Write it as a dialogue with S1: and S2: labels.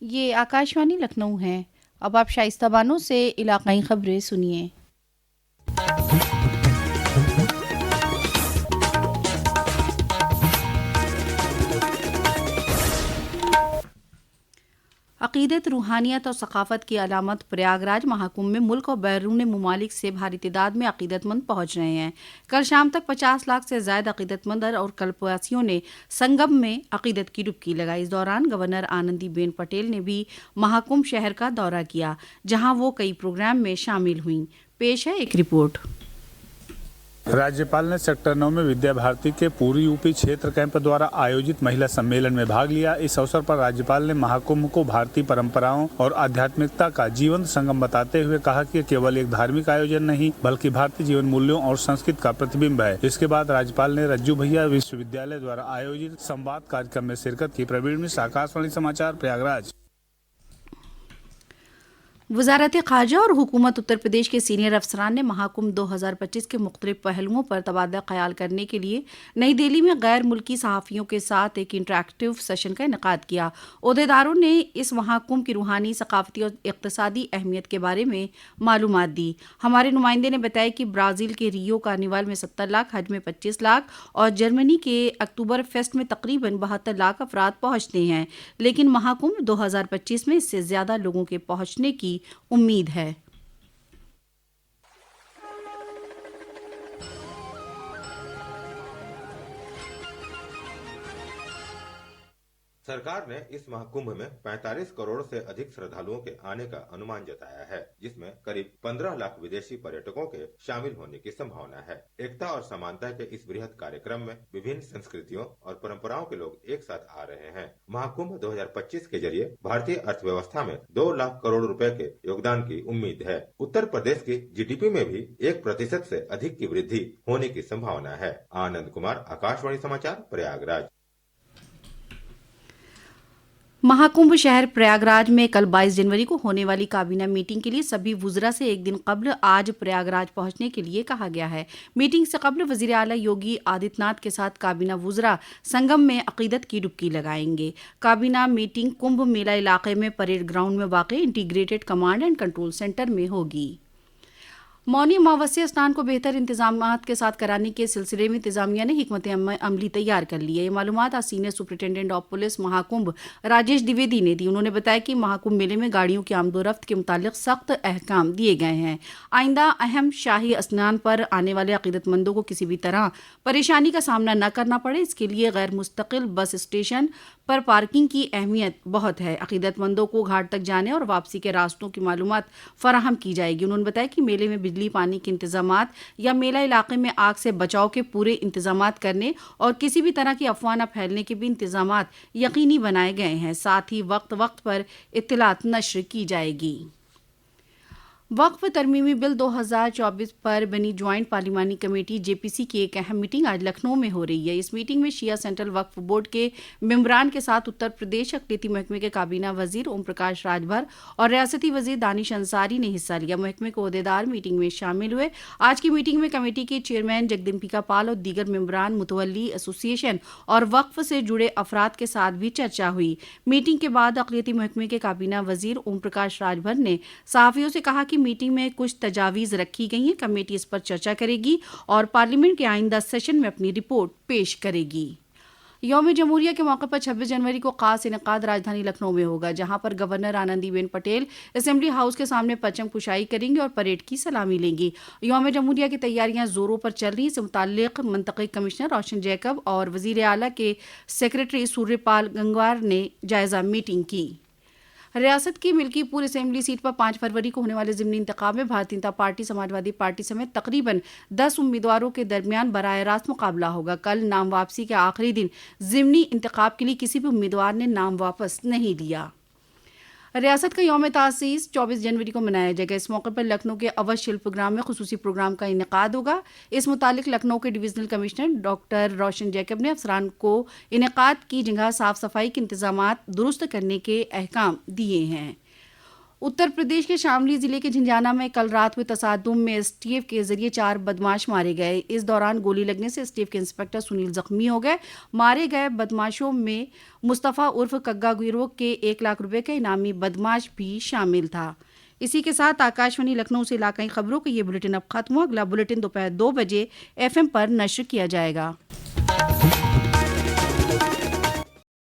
S1: ये आकाशवाणी लखनऊ है। अब आप शाइस्ता बानो से इलाकाई खबरें सुनिए। अक़ीदत, रूहानियत और सकाफ़त की अलामत प्रयागराज महाकुंभ में मुल्क और बैरून मुमालिक से भारी तादाद में अक़ीदतमंद पहुँच रहे हैं। कल शाम तक 50 लाख से ज़ायद अक़ीदतमंद और कल्पवासियों ने संगम में अक़ीदत की डुबकी लगाई। इस दौरान गवर्नर आनंदीबेन पटेल ने भी महाकुंभ शहर का दौरा किया, जहां वो कई प्रोग्राम में शामिल हुईं। पेश है एक रिपोर्ट।
S2: राज्यपाल ने सेक्टर 9 में विद्या भारती के पूर्वी यूपी क्षेत्र कैंप द्वारा आयोजित महिला सम्मेलन में भाग लिया। इस अवसर पर राज्यपाल ने महाकुंभ को भारतीय परंपराओं और आध्यात्मिकता का जीवंत संगम बताते हुए कहा कि केवल एक धार्मिक आयोजन नहीं बल्कि भारतीय जीवन मूल्यों और संस्कृति का प्रतिबिंब है। इसके बाद राज्यपाल ने रज्जू भैया विश्वविद्यालय द्वारा आयोजित संवाद कार्यक्रम में शिरकत की। प्रवीण मिश्र, आकाशवाणी समाचार, प्रयागराज।
S1: वज़ारत ख़ारजा और हुकूमत उत्तर प्रदेश के सीनियर अफसरान ने महाकुंभ 2025 के मुख्तलिफ पहलुओं पर तबादला ख्याल करने के लिए नई दिल्ली में गैर मुल्की सहाफ़ियों के साथ एक इंटरेक्टिव सेशन का इनेकाद किया। ओहदेदारों ने इस महाकुंभ की रूहानी, सकाफ़ती और इक़्तिसादी अहमियत के बारे में मालूमात दी। हमारे नुमाइंदे ने बताया कि ब्राज़ील के रियो कार्निवाल में 70 लाख, हज में 25 लाख और जर्मनी के अक्टूबर फेस्ट में तकरीबन 72 लाख अफराद पहुँचते हैं, लेकिन महाकुंभ 2025 में इससे ज़्यादा लोगों के पहुँचने की उम्मीद है।
S3: सरकार ने इस महाकुंभ में 45 करोड़ से अधिक श्रद्धालुओं के आने का अनुमान जताया है, जिसमें करीब 15 लाख विदेशी पर्यटकों के शामिल होने की संभावना है। एकता और समानता के इस बृहद कार्यक्रम में विभिन्न संस्कृतियों और परंपराओं के लोग एक साथ आ रहे हैं। महाकुंभ 2025 के जरिए भारतीय अर्थव्यवस्था में 2 लाख करोड़ रुपए के योगदान की उम्मीद है। उत्तर प्रदेश की जीडीपी में भी 1% से अधिक की वृद्धि होने की संभावना है। आनंद कुमार, आकाशवाणी समाचार, प्रयागराज।
S1: महाकुंभ शहर प्रयागराज में कल 22 जनवरी को होने वाली काबीना मीटिंग के लिए सभी वुज़रा से एक दिन कब्ल आज प्रयागराज पहुंचने के लिए कहा गया है। मीटिंग से कब्ल वज़ीर आला योगी आदित्यनाथ के साथ काबीना वुज़रा संगम में अक़ीदत की डुबकी लगाएंगे। काबीना मीटिंग कुंभ मेला इलाके में परेड ग्राउंड में वाक़ integrated command and control centre में होगी। मौनी अमावस्या स्नान को बेहतर इंतजामात के साथ कराने के सिलसिले में इंतजामिया ने हिकमत अमली तैयार कर ली है। ये मालूमात आज senior superintendent of police Mahakumbh Rajesh Dwivedi ने दी। उन्होंने बताया कि महाकुंभ मेले में गाड़ियों की आमदोरफ्त के मुतालिक सख्त अहकाम दिए गए हैं। आइंदा अहम शाही स्नान पर आने वाले अक़ीदतमंदों को किसी भी तरह परेशानी का सामना न करना पड़े, इसके लिए गैर मुस्तकिल बस स्टेशन पर पार्किंग की अहमियत बहुत है। अक़ीदतमंदों को घाट तक जाने और वापसी के रास्तों की मालूमात फराहम की जाएगी। उन्होंने बताया कि मेले में बिजली, पानी के इंतजामात या मेला इलाके में आग से बचाव के पूरे इंतजामात करने और किसी भी तरह की अफवाह न फैलने के भी इंतजामात यकीनी बनाए गए हैं। साथ ही वक्त वक्त पर इत्तलात नश्र की जाएगी। वक्फ तरमीमी बिल 2024 पर बनी ज्वाइंट पार्लिमानी कमेटी जेपीसी की एक अहम मीटिंग आज लखनऊ में हो रही है। इस मीटिंग में शिया सेंट्रल वक्फ बोर्ड के मेंबरान के साथ उत्तर प्रदेश अक़लीती महकमे के काबीना वजीर ओम प्रकाश राजभर और रियासती वजीर दानिश अंसारी ने हिस्सा लिया। महकमे के ओहदेदार मीटिंग में शामिल हुए। आज की मीटिंग में कमेटी के चेयरमैन जगदम्बिका पाल और दीगर मेंबरान, मुतवल्ली एसोसिएशन और वक्फ से जुड़े अफराद के साथ भी चर्चा हुई। मीटिंग के बाद अक़लीती महकमे के काबीना वजीर ओम प्रकाश राजभर ने सहाफ़ियों से कहा कि मीटिंग में कुछ तजावीज़ रखी गई हैं। कमेटी इस पर चर्चा करेगी और पार्लियामेंट के आइंदा सेशन में अपनी रिपोर्ट पेश करेगी। यौम जमहूरिया के मौके पर 26 जनवरी को खास इनेकाद राजधानी लखनऊ में होगा, जहां पर governor Anandiben Patel assembly house के सामने परचम कुशाई करेंगे और परेड की सलामी लेंगी। यौम जमहूरिया की तैयारियां जोरों पर चल रही। इससे मुताल्लिक मंतक़ी कमिश्नर रोशन जैकब और वज़ीर आला के सेक्रेटरी सूर्यपाल गंगवार ने जायज़ा मीटिंग की। रियासत की मिल्कीपुर असेंबली सीट पर 5 फरवरी को होने वाले ज़िमनी इंतखाब में भारतीय जनता पार्टी, समाजवादी पार्टी समेत तकरीबन 10 उम्मीदवारों के दरमियान बराह रास्त मुकाबला होगा। कल नाम वापसी के आखिरी दिन ज़िमनी इंतखाब के लिए किसी भी उम्मीदवार ने नाम वापस नहीं लिया। रियासत का यौम तासीस 24 जनवरी को मनाया जाएगा। इस मौके पर लखनऊ के अवध शिल्पग्राम में खुसूसी प्रोग्राम का इनेकाद होगा। इस मुतालिक लखनऊ के डिविजनल कमिश्नर डॉक्टर रोशन जैकब ने अफसरान को इनेकाद की जगह साफ सफाई के इंतजामात दुरुस्त करने के अहकाम दिए हैं। उत्तर प्रदेश के शामली जिले के झिंझाना में कल रात हुए तसादुम में एसटीएफ के जरिए 4 बदमाश मारे गए। इस दौरान गोली लगने से एसटीएफ के इंस्पेक्टर सुनील जख्मी हो गए। मारे गए बदमाशों में मुस्तफा उर्फ कग्गा गिरोह के 1 लाख रुपए का इनामी बदमाश भी शामिल था। इसी के साथ आकाशवाणी लखनऊ से इलाकाई खबरों का ये बुलेटिन अब खत्म हुआ। अगला बुलेटिन दोपहर 2 बजे FM पर नश्र किया जाएगा।